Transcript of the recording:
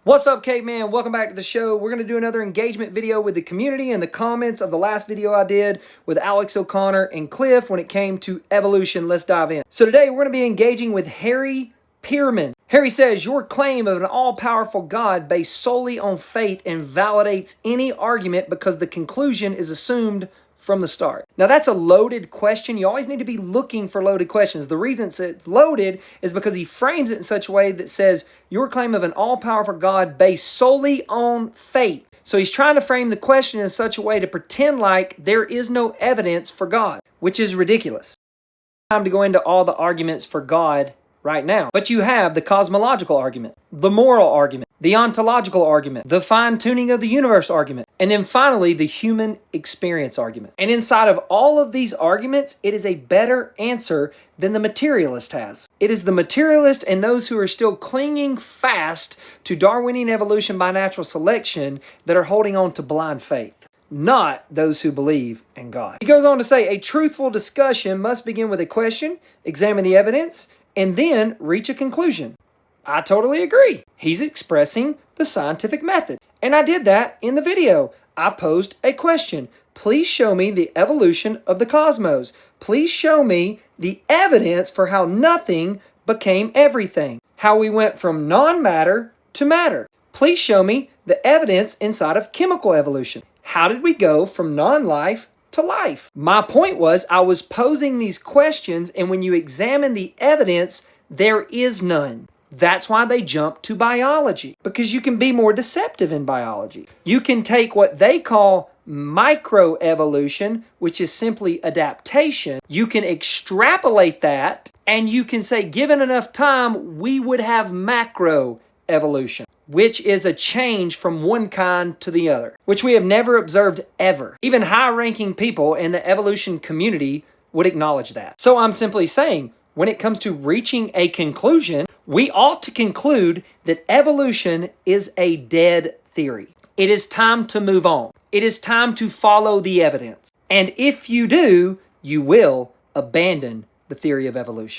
What's up, caveman? Welcome back to the show. We're going to do another engagement video with the community and the comments of the last video I did with Alex O'Connor and Cliff when it came to evolution. Let's dive in. So today we're going to be engaging with Harry Pierman. Harry says, your claim of an all-powerful God based solely on faith invalidates any argument because the conclusion is assumed from the start. Now that's a loaded question. You always need to be looking for loaded questions. The reason it's loaded is because he frames it in such a way that says your claim of an all-powerful God based solely on faith. So he's trying to frame the question in such a way to pretend like there is no evidence for God, which is ridiculous. Time to go into all the arguments for God right now. But you have the cosmological argument, the moral argument, the ontological argument, the fine-tuning of the universe argument, and then finally the human experience argument. And inside of all of these arguments, it is a better answer than the materialist has. It is the materialist and those who are still clinging fast to Darwinian evolution by natural selection that are holding on to blind faith, not those who believe in God. He goes on to say, a truthful discussion must begin with a question, examine the evidence, and then reach a conclusion. I totally agree. He's expressing the scientific method. And I did that in the video. I posed a question. Please show me the evolution of the cosmos. Please show me the evidence for how nothing became everything. How we went from non-matter to matter. Please show me the evidence inside of chemical evolution. How did we go from non-life to life? My point was I was posing these questions, and when you examine the evidence, there is none. That's why they jump to biology, because you can be more deceptive in biology. You can take what they call microevolution, which is simply adaptation. You can extrapolate that, and you can say, given enough time, we would have macroevolution, which is a change from one kind to the other, which we have never observed ever. Even high-ranking people in the evolution community would acknowledge that. So I'm simply saying, when it comes to reaching a conclusion, we ought to conclude that evolution is a dead theory. It is time to move on. It is time to follow the evidence. And if you do, you will abandon the theory of evolution.